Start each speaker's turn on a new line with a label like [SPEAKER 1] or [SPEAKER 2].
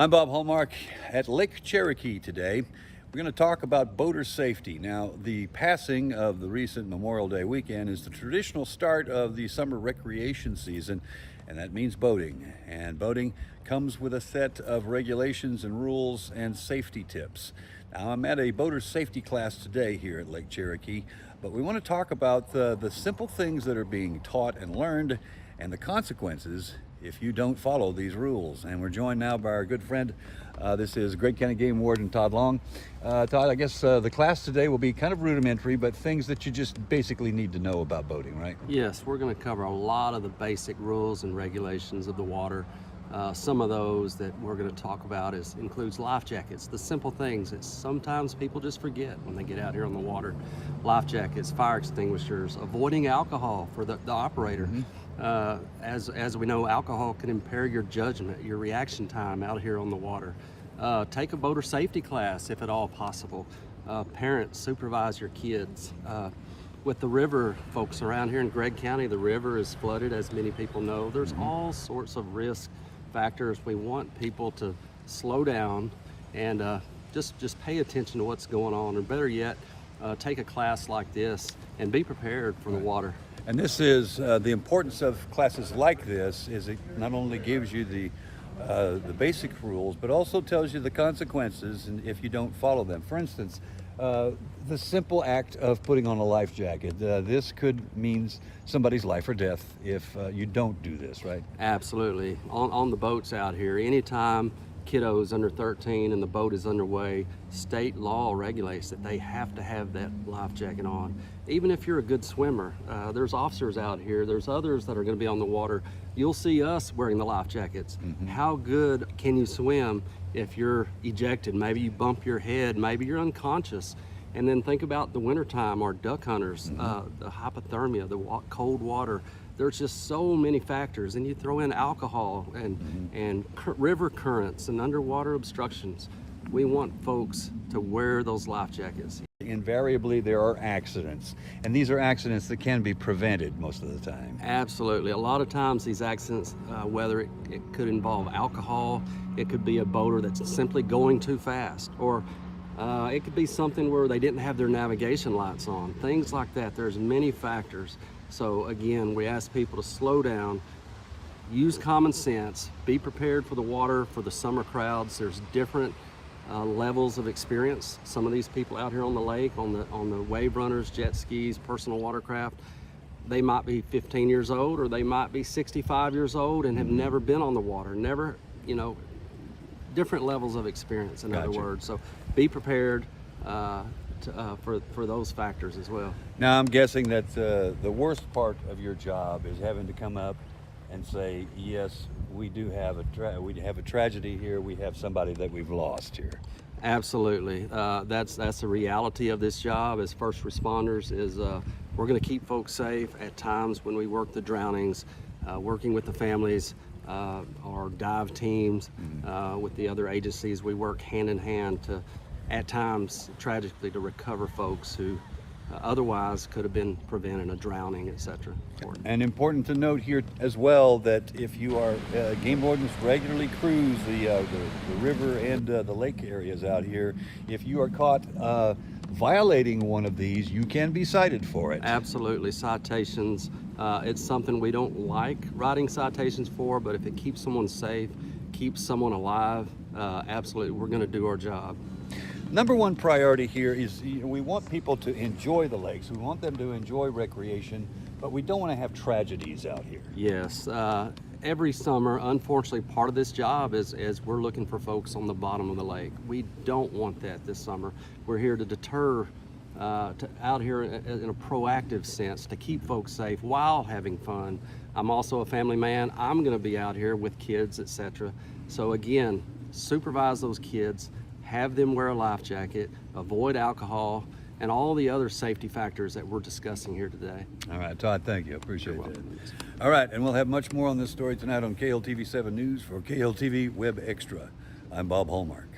[SPEAKER 1] I'm Bob Hallmark at Lake Cherokee today. We're going to talk about boater safety. Now, the passing of the recent Memorial Day weekend is the traditional start of the summer recreation season, and that means boating. And boating comes with a set of regulations and rules and safety tips. Now, I'm at a boater safety class today here at Lake Cherokee, but we want to talk about the simple things that are being taught and learned and the consequences if you don't follow these rules. And we're joined now by our good friend, this is Great County Game Warden Todd Long. Todd, I guess the class today will be kind of rudimentary, but things that you just basically need to know about boating, right?
[SPEAKER 2] Yes, we're going to cover a lot of the basic rules and regulations of the water. Some of those that we're going to talk about includes life jackets, the simple things that sometimes people just forget when they get out here on the water. Life jackets, fire extinguishers, avoiding alcohol for the operator. As we know, alcohol can impair your judgment, your reaction time out here on the water. Take a boater safety class if at all possible. Parents, supervise your kids. With the river, folks around here in Gregg County, the river is flooded, as many people know. There's all sorts of risk factors. We want people to slow down and just pay attention to what's going on, or better yet, take a class like this and be prepared for the water.
[SPEAKER 1] And this is the importance of classes like this is it not only gives you the basic rules, but also tells you the consequences and if you don't follow them. For instance, the simple act of putting on a life jacket. This could mean somebody's life or death if you don't do this, right?
[SPEAKER 2] Absolutely. On the boats out here, anytime kiddos under 13 and the boat is underway, state law regulates that they have to have that life jacket on. Even if you're a good swimmer, there's officers out here, there's others that are going to be on the water. You'll see us wearing the life jackets. How good can you swim if you're ejected? Maybe you bump your head, maybe you're unconscious. And then think about the wintertime, our duck hunters, the hypothermia, the cold water. There's just so many factors, and you throw in alcohol and river currents and underwater obstructions. We want folks to wear those life jackets.
[SPEAKER 1] Invariably, there are accidents, and these are accidents that can be prevented most of the time.
[SPEAKER 2] Absolutely. A lot of times these accidents, whether it could involve alcohol, it could be a boater that's simply going too fast, or it could be something where they didn't have their navigation lights on, things like that. There's many factors. So again, we ask people to slow down, use common sense, be prepared for the water, for the summer crowds. There's different levels of experience. Some of these people out here on the lake, on the wave runners, jet skis, personal watercraft, they might be 15 years old, or they might be 65 years old and have never been on the water, never, different levels of experience, in other words. So be prepared for those factors as well.
[SPEAKER 1] Now, I'm guessing that the worst part of your job is having to come up and say, yes, we do have a tragedy here. We have somebody that we've lost here.
[SPEAKER 2] Absolutely. That's the reality of this job as first responders. Is we're going to keep folks safe at times when we work the drownings, working with the families, our dive teams, with the other agencies. We work hand in hand to, at times, tragically, to recover folks who otherwise could have been prevented a drowning, etc.
[SPEAKER 1] And important to note here as well that if you are game wardens regularly cruise the river and the lake areas out here, if you are caught violating one of these, you can be cited for it.
[SPEAKER 2] Absolutely. Citations, it's something we don't like writing citations for, but if it keeps someone safe, keeps someone alive, absolutely, we're going to do our job.
[SPEAKER 1] Number one priority here is we want people to enjoy the lakes. We want them to enjoy recreation, but we don't want to have tragedies out here.
[SPEAKER 2] Yes. Every summer, unfortunately, part of this job is we're looking for folks on the bottom of the lake. We don't want that this summer. We're here to deter, out here in a proactive sense, to keep folks safe while having fun. I'm also a family man. I'm going to be out here with kids, etc. So again, supervise those kids, have them wear a life jacket, avoid alcohol, and all the other safety factors that we're discussing here today.
[SPEAKER 1] All right, Todd, thank you. Appreciate that. All right, and we'll have much more on this story tonight on KLTV 7 News for KLTV WebXtra. I'm Bob Hallmark.